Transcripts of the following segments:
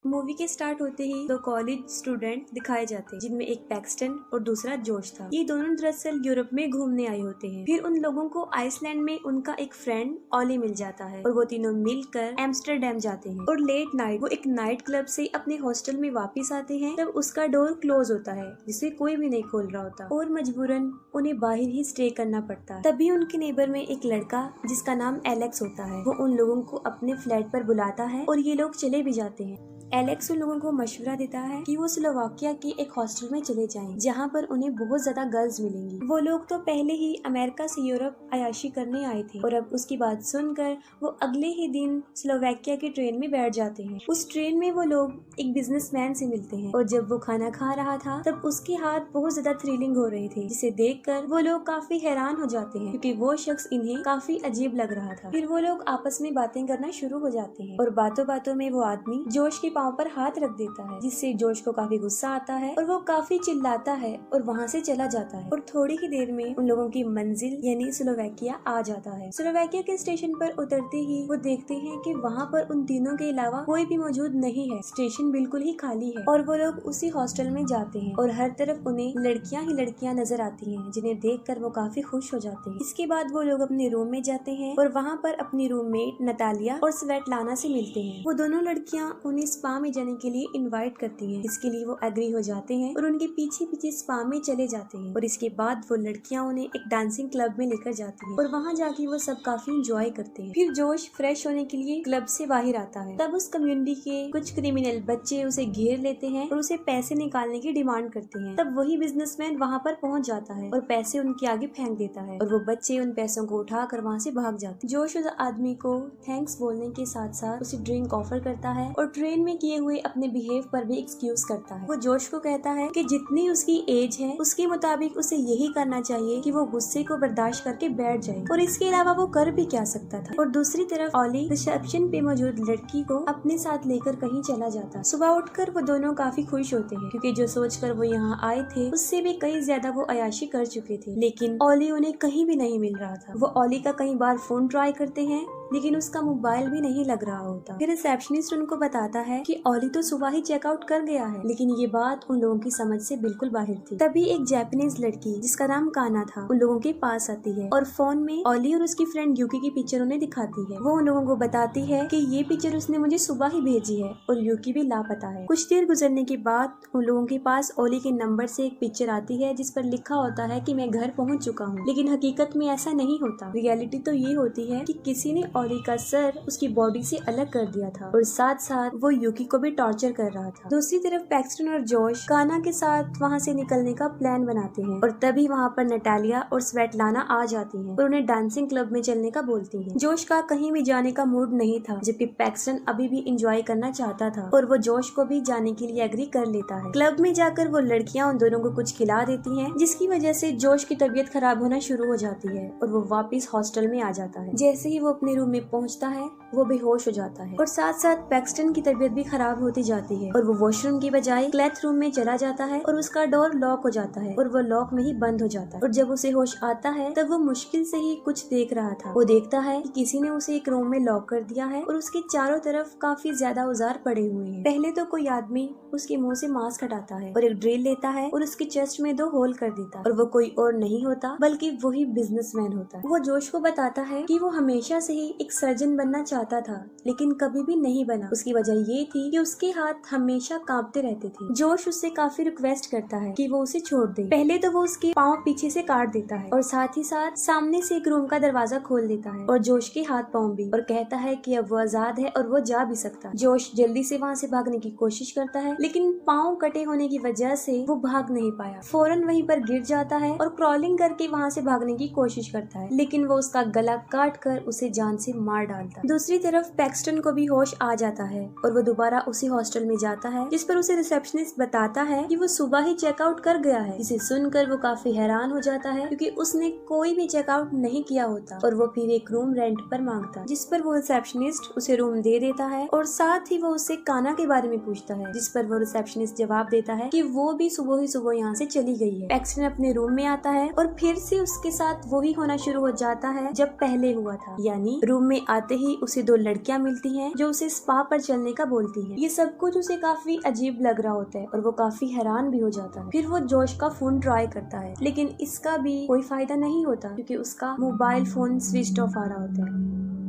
Movie के start होते ही दो कॉलेज स्टूडेंट दिखाए जाते हैं, जिनमें एक पैक्सटन और दूसरा जोश था। ये दोनों दरअसल यूरोप में घूमने आए होते हैं। फिर उन लोगों को आइसलैंड में उनका एक फ्रेंड ऑली मिल जाता है और वो तीनों मिलकर एम्स्टर्डम जाते हैं। और लेट नाइट वो एक नाइट क्लब से अपने हॉस्टल में वापस आते हैं। तब उसका डोर क्लोज होता है, जिसे कोई भी नहीं खोल रहा होता और मजबूरन उन्हें बाहर ही स्टे करना पड़ता है। तभी उनके नेबर में एक लड़का जिसका नाम एलेक्स होता है, वो उन लोगों को अपने फ्लैट पर बुलाता है और ये लोग चले भी जाते हैं। एलेक्स उन लोगों को मशवरा देता है कि वो स्लोवाकिया की एक हॉस्टल में चले जाएं, जहां पर उन्हें बहुत ज्यादा गर्ल्स मिलेंगी। वो लोग तो पहले ही अमेरिका से यूरोप अयाशी करने आए थे और अब उसकी बात सुनकर वो अगले ही दिन स्लोवाकिया की ट्रेन में बैठ जाते हैं। उस ट्रेन में वो लोग एक बिजनेसमैन से मिलते हैं और जब वो खाना खा रहा था तब उसके हाथ बहुत ज्यादा थ्रिलिंग हो रहे थे, जिसे देखकर वो लोग काफी हैरान हो जाते हैं क्योंकि वो शख्स इन्हें काफी अजीब लग रहा था। फिर वो लोग आपस में बातें करना शुरू हो जाते हैं और बातों बातों में वो आदमी जोश के पांव पर हाथ रख देता है, जिससे जोश को काफी गुस्सा आता है और वो काफी चिल्लाता है और वहाँ से चला जाता है। और थोड़ी ही देर में उन लोगों की मंजिल यानी स्लोवाकिया आ जाता है। स्लोवाकिया के स्टेशन पर उतरते ही वो देखते हैं कि वहाँ पर उन तीनों के अलावा कोई भी मौजूद नहीं है। स्टेशन बिल्कुल ही खाली है और वो लोग उसी हॉस्टल में जाते हैं और हर तरफ उन्हें लड़कियां ही लड़कियां नजर आती हैं, जिन्हें देखकर वो काफी खुश हो जाते हैं। इसके बाद वो लोग अपने रूम में जाते हैं और वहाँ पर अपनी रूममेट नतालिया और स्वेटलाना से मिलते हैं। वो दोनों लड़कियां उन्हें स्पा में जाने के लिए इनवाइट करती हैं। इसके लिए वो एग्री हो जाते हैं और उनके पीछे पीछे स्पा में चले जाते हैं। और इसके बाद वो लड़कियां उन्हें एक डांसिंग क्लब में लेकर जाती हैं और वहाँ जाके वो सब काफी इंजॉय करते हैं। फिर जोश फ्रेश होने के लिए क्लब से बाहर आता है। तब उस कम्युनिटी के कुछ क्रिमिनल बच्चे उसे घेर लेते हैं और उसे पैसे निकालने की डिमांड करते हैं। तब वही बिजनेसमैन वहाँ पर पहुँच जाता है और पैसे उनके आगे फेंक देता है और वो बच्चे उन पैसों को उठाकर वहाँ से भाग जाते हैं। जोश उस आदमी को थैंक्स बोलने के साथ साथ उसे ड्रिंक ऑफर करता है और ट्रेन में किए हुए अपने बिहेव पर भी एक्सक्यूज करता है। वो जोश को कहता है कि जितनी उसकी एज है उसके मुताबिक उसे यही करना चाहिए कि वो गुस्से को बर्दाश्त करके बैठ जाए और इसके अलावा वो कर भी क्या सकता था। और दूसरी तरफ ऑली रिसेप्शन पे मौजूद लड़की को अपने साथ लेकर कहीं चला जाता। सुबह उठकर वो दोनों काफी खुश होते हैं क्योंकि जो सोचकर वो यहाँ आए थे उससे भी कई ज्यादा वो अयाशी कर चुके थे, लेकिन ऑली उन्हें कहीं भी नहीं मिल रहा था। वो ऑली का कई बार फोन ट्राई करते हैं लेकिन उसका मोबाइल भी नहीं लग रहा होता। फिर रिसेप्शनिस्ट उनको बताता है कि ऑली तो सुबह ही चेकआउट कर गया है, लेकिन ये बात उन लोगों की समझ से बिल्कुल बाहर थी। तभी एक जापानीज लड़की जिसका नाम काना था उन लोगों के पास आती है और फोन में ऑली और उसकी फ्रेंड यूकी की पिक्चर उन्हें दिखाती है। वो उन लोगों को बताती है कि ये पिक्चर उसने मुझे सुबह ही भेजी है और यूकी भी लापता है। कुछ देर गुजरने के बाद उन लोगों के पास ऑली के नंबर से एक पिक्चर आती है जिस पर लिखा होता है कि मैं घर पहुंच चुका हूँ, लेकिन हकीकत में ऐसा नहीं होता। रियलिटी तो ये होती है कि किसी ने ऑली का सर उसकी बॉडी से अलग कर दिया था और साथ साथ वो यूकी को भी टॉर्चर कर रहा था। दूसरी तरफ पैक्सटन और जोश काना के साथ वहाँ से निकलने का प्लान बनाते हैं और तभी वहाँ पर नटालिया और स्वेटलाना आ जाती हैं और उन्हें डांसिंग क्लब में चलने का बोलती हैं। जोश का कहीं भी जाने का मूड नहीं था, जबकि पैक्सटन अभी भी इंजॉय करना चाहता था और वो जोश को भी जाने के लिए एग्री कर लेता है। क्लब में जाकर वो लड़कियाँ उन दोनों को कुछ खिला देती है, जिसकी वजह से जोश की तबीयत खराब होना शुरू हो जाती है और वो वापिस हॉस्टल में आ जाता है। जैसे ही वो अपने रूम में पहुँचता है वो बेहोश हो जाता है और साथ साथ पैक्सटन की तबीयत भी खराब होती जाती है और वो वॉशरूम की बजाय क्लैथ रूम में चला जाता है और उसका डोर लॉक हो जाता है और वो लॉक में ही बंद हो जाता है। और जब उसे होश आता है तब वो मुश्किल से ही कुछ देख रहा था। वो देखता है कि किसी ने उसे एक रूम में लॉक कर दिया है और उसके चारों तरफ काफी ज्यादा औजार पड़े हुए हैं। पहले तो कोई आदमी उसके मुंह से मास्क हटाता है और एक ड्रिल लेता है और उसके चेस्ट में 2 होल कर देता है और वो कोई और नहीं होता बल्कि वही बिजनेसमैन होता है। वो जोश को बताता है कि वो हमेशा से ही एक सर्जन बनना चाहता था, लेकिन कभी भी नहीं बना। उसकी वजह ये थी कि उसके हाथ हमेशा कांपते रहते थे। जोश उससे काफी रिक्वेस्ट करता है कि वो उसे छोड़ दे। पहले तो वो उसके पाँव पीछे से काट देता है और साथ ही साथ सामने से एक रूम का दरवाजा खोल देता है और जोश के हाथ पाँव भी, और कहता है कि अब वो आजाद है और वो जा भी सकता। जोश जल्दी से वहाँ से भागने की कोशिश करता है, लेकिन पाँव कटे होने की वजह से वो भाग नहीं पाया। फौरन वहीं पर गिर जाता है और क्रॉलिंग करके वहाँ से भागने की कोशिश करता है, लेकिन वो उसका गला काट कर उसे जान से मार डालता है। दूसरी तरफ पैक्सटन को भी होश आ जाता है और वो दोबारा उसी हॉस्टल में जाता है, जिस पर उसे रिसेप्शनिस्ट बताता है कि वो सुबह ही चेकआउट कर गया है। इसे सुनकर वो काफी हैरान हो जाता है क्योंकि उसने कोई भी चेकआउट नहीं किया होता और वो फिर एक रूम रेंट पर मांगता, जिस पर वो रिसेप्शनिस्ट उसे रूम दे देता है और साथ ही वो उससे काना के बारे में पूछता है, जिस पर वो रिसेप्शनिस्ट जवाब देता है कि वो भी सुबह ही यहाँ से चली गई है। पैक्सटन अपने रूम में आता है और फिर से उसके साथ वही होना शुरू हो जाता है जब पहले हुआ था, यानी रूम में आते ही उसे उसे 2 लड़कियां मिलती हैं जो उसे स्पा पर चलने का बोलती हैं। ये सब कुछ उसे काफी अजीब लग रहा होता है और वो काफी हैरान भी हो जाता है। फिर वो जोश का फोन ट्राई करता है, लेकिन इसका भी कोई फायदा नहीं होता क्योंकि उसका मोबाइल फोन स्विच ऑफ आ रहा होता है।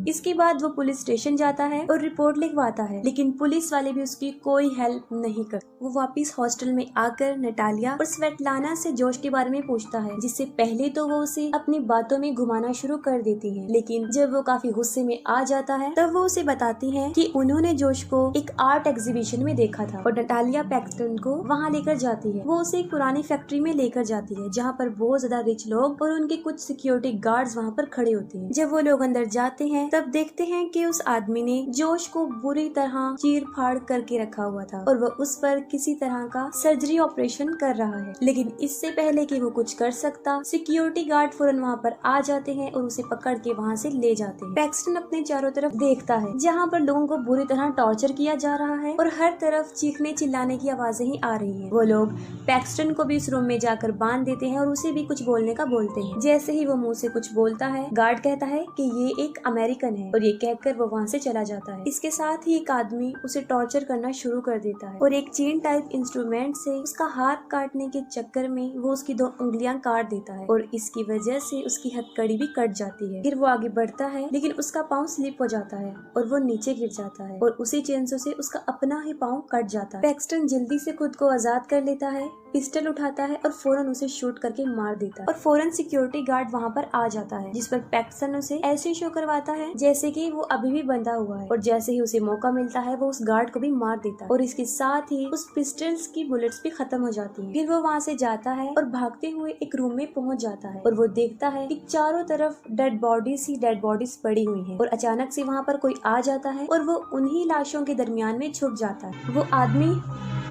इसके बाद वो पुलिस स्टेशन जाता है और रिपोर्ट लिखवाता है, लेकिन पुलिस वाले भी उसकी कोई हेल्प नहीं करते। वो वापस हॉस्टल में आकर नटालिया और स्वेटलाना से जोश के बारे में पूछता है, जिससे पहले तो वो उसे अपनी बातों में घुमाना शुरू कर देती है, लेकिन जब वो काफी गुस्से में आ जाता है तब वो उसे बताती है कि उन्होंने जोश को एक आर्ट एग्जीबिशन में देखा था और नटालिया पैक्सटन को वहाँ लेकर जाती है। वो उसे एक पुरानी फैक्ट्री में लेकर जाती है जहाँ पर बहुत ज्यादा रिच लोग और उनके कुछ सिक्योरिटी गार्ड्स वहाँ पर खड़े होते हैं। जब वो लोग अंदर जाते हैं तब देखते हैं कि उस आदमी ने जोश को बुरी तरह चीर फाड़ करके रखा हुआ था और वो उस पर किसी तरह का सर्जरी ऑपरेशन कर रहा है। लेकिन इससे पहले कि वो कुछ कर सकता, सिक्योरिटी गार्ड फौरन वहाँ पर आ जाते हैं और उसे पकड़ के वहाँ से ले जाते हैं। पैक्सटन अपने चारों तरफ देखता है जहाँ पर लोगों को बुरी तरह टॉर्चर किया जा रहा है और हर तरफ चीखने चिल्लाने की आवाजें ही आ रही है। वो लोग पैक्सटन को भी इस रूम में जाकर बांध देते हैं और उसे भी कुछ बोलने का बोलते हैं। जैसे ही वो मुँह से कुछ बोलता है, गार्ड कहता है कि ये एक अमेरिकन है और ये कहकर वो वहाँ से चला जाता है। इसके साथ ही एक आदमी उसे टॉर्चर करना शुरू कर देता है और एक चेन टाइप इंस्ट्रूमेंट से उसका हाथ काटने के चक्कर में वो उसकी 2 उंगलियां काट देता है और इसकी वजह से उसकी हथकड़ी भी कट जाती है। फिर वो आगे बढ़ता है लेकिन उसका पाँव स्लिप हो जाता है और वो नीचे गिर जाता है और उसी चेंसों से उसका अपना ही पाँव कट जाता है। पैक्सटन जल्दी से खुद को आजाद कर लेता है, पिस्टल उठाता है और फौरन उसे शूट करके मार देता है और फौरन सिक्योरिटी गार्ड वहाँ पर आ जाता है, जिस पर पैक्सटन उसे ऐसे शो करवाता है जैसे कि वो अभी भी बंधा हुआ है और जैसे ही उसे मौका मिलता है वो उस गार्ड को भी मार देता है और इसके साथ ही उस पिस्टल्स की बुलेट्स भी खत्म हो जाती हैं। फिर वो वहाँ से जाता है और भागते हुए एक रूम में पहुँच जाता है और वो देखता है कि चारों तरफ डेड बॉडीज पड़ी हुई हैं और अचानक से वहाँ पर कोई आ जाता है और वो उन्हीं लाशों के दरमियान में छुप जाता है। वो आदमी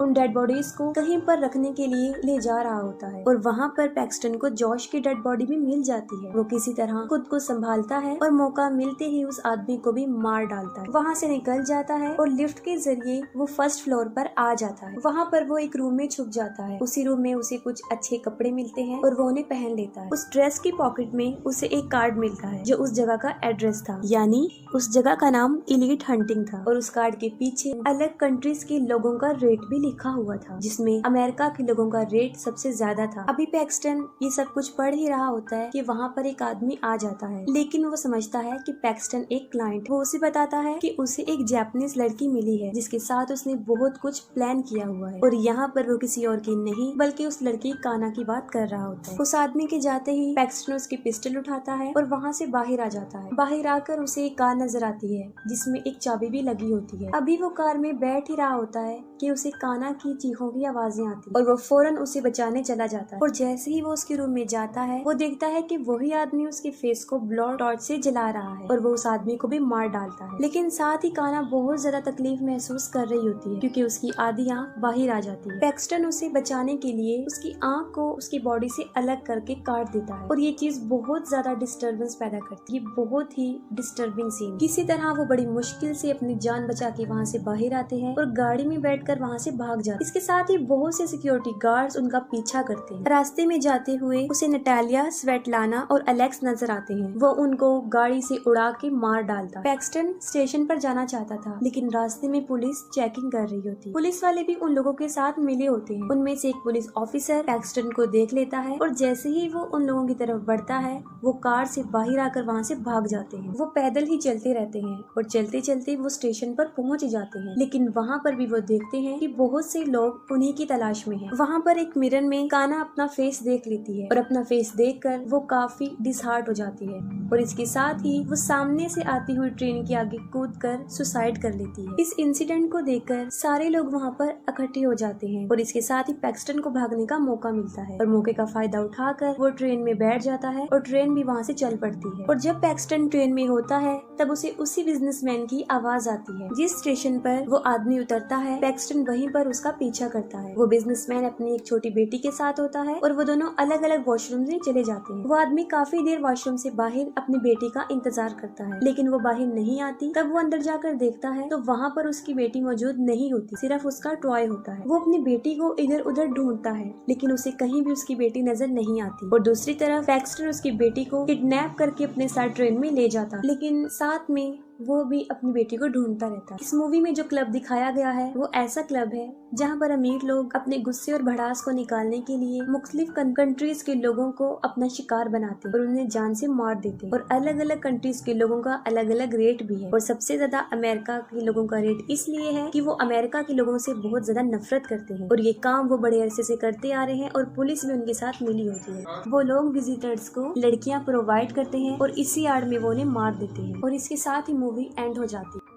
उन डेड बॉडीज को कहीं पर रखने के लिए ले जा रहा होता है और वहाँ पर पैक्सटन को जॉश की डेड बॉडी भी मिल जाती है। वो किसी तरह खुद को संभालता है और मौका मिलते ही उस आदमी को भी मार डालता है। वहाँ से निकल जाता है और लिफ्ट के जरिए वो फर्स्ट फ्लोर पर आ जाता है। वहाँ पर वो एक रूम में छुप जाता है। उसी रूम में उसे कुछ अच्छे कपड़े मिलते हैं और वो उन्हें पहन लेता है। उस ड्रेस की पॉकेट में उसे एक कार्ड मिलता है जो उस जगह का एड्रेस था, यानी उस जगह का नाम इलीट हंटिंग था और उस कार्ड के पीछे अलग कंट्रीज के लोगों का रेट भी लिखा हुआ था, जिसमें अमेरिका के लोगों का रेट सबसे ज्यादा था। अभी पैक्सटन ये सब कुछ पढ़ ही रहा होता है कि वहाँ पर एक आदमी आ जाता है, लेकिन वो समझता है कि पैक्सटन एक क्लाइंट। वो उसे बताता है कि उसे एक जापानीज लड़की मिली है जिसके साथ उसने बहुत कुछ प्लान किया हुआ है और यहाँ पर वो किसी और की नहीं बल्कि उस लड़की काना की बात कर रहा होता है। उस आदमी के जाते ही पैक्सटन उसकी पिस्टल उठाता है और वहाँ से बाहर आ जाता है। बाहर आकर उसे एक कार नजर आती है जिसमें एक चाबी भी लगी होती है। अभी वो कार में बैठ ही रहा होता है कि उसे काना की चीखों की आवाजें आती और वो फौरन उसे बचाने चला जाता है और जैसे ही वो उसके रूम में जाता है वो देखता है कि वही आदमी उसके फेस को ब्लो टॉर्च से जला रहा है और वो उस आदमी को भी मार डालता है। लेकिन साथ ही काना बहुत ज्यादा तकलीफ महसूस कर रही होती है क्योंकि उसकी आधी आंख बाहर आ जाती है। पैक्सटन उसे बचाने के लिए उसकी आंख को उसकी बॉडी से अलग करके काट देता है और ये चीज बहुत ज्यादा डिस्टर्बेंस पैदा करती है। बहुत ही डिस्टर्बिंग सीन। किसी तरह वो बड़ी मुश्किल से अपनी जान बचा के वहाँ से बाहर आते हैं और गाड़ी में बैठकर वहाँ से भाग जाते हैं। इसके साथ ही बहुत से सिक्योरिटी गार्ड्स उनका पीछा करते हैं। रास्ते में जाते हुए उसे नटालिया, स्वेटलाना और एलेक्स नजर आते हैं। वो उनको गाड़ी से उड़ा के मार डालता। पैक्सटन स्टेशन पर जाना चाहता था लेकिन रास्ते में पुलिस चेकिंग कर रही होती। पुलिस वाले भी उन लोगों के साथ मिले होते हैं। उनमें से एक पुलिस ऑफिसर पैक्सटन को देख लेता है और जैसे ही वो उन लोगों की तरफ बढ़ता है वो कार से बाहर आकर वहाँ से भाग जाते हैं। वो पैदल ही चलते रहते हैं और चलते चलते वो स्टेशन पर पहुँच जाते हैं, लेकिन वहाँ पर भी वो देखते हैं कि बहुत से लोग उन्हीं की तलाश में हैं। वहाँ पर एक मिरर में काना अपना फेस देख लेती है और अपना फेस देखकर वो काफी डिसहार्ट हो जाती है और इसके साथ ही वो सामने से आती हुई ट्रेन के आगे कूदकर सुसाइड कर लेती है। इस इंसिडेंट को देखकर सारे लोग वहाँ पर इकट्ठे हो जाते हैं और इसके साथ ही पैक्सटन को भागने का मौका मिलता है और मौके का फायदा उठाकर वो ट्रेन में बैठ जाता है और ट्रेन भी वहाँ से चल पड़ती है। और जब पैक्सटन ट्रेन में होता है तब उसे उसी बिजनेसमैन की आवाज आती है। जिस स्टेशन पर वो आदमी उतरता है पैक्सटन वहीं पर उसका पीछा करता है। वो बिजनेसमैन अपनी एक छोटी बेटी के साथ होता है और वो दोनों अलग अलग वॉशरूम में चले जाते हैं। वो आदमी काफी देर वॉशरूम से बाहर अपनी बेटी का इंतजार करता है लेकिन वो बाहर नहीं आती। तब वो अंदर जाकर देखता है तो वहाँ पर उसकी बेटी मौजूद नहीं होती, सिर्फ उसका टॉय होता है। वो अपनी बेटी को इधर उधर ढूंढता है लेकिन उसे कहीं भी उसकी बेटी नजर नहीं आती और दूसरी तरफ पैक्सटन उसकी बेटी को किडनैप करके अपने साथ ट्रेन में ले जाता, लेकिन साथ में वो भी अपनी बेटी को ढूंढता रहता है। इस मूवी में जो क्लब दिखाया गया है वो ऐसा क्लब है जहाँ पर अमीर लोग अपने गुस्से और भड़ास को निकालने के लिए मुख्तलिफ कंट्रीज के लोगों को अपना शिकार बनाते और उन्हें जान से मार देते। और अलग अलग कंट्रीज के लोगों का अलग अलग रेट भी है। और सबसे ज्यादा अमेरिका के लोगों का रेट इसलिए है कि वो अमेरिका के लोगों से बहुत ज्यादा नफरत करते हैं और ये काम वो बड़े अरसे से करते आ रहे हैं और पुलिस भी उनके साथ मिली होती है। वो लोग विजिटर्स को लड़कियां प्रोवाइड करते हैं और इसी आड़ में वो उन्हें मार देते हैं और इसके साथ ही मूवी एंड हो जाती है।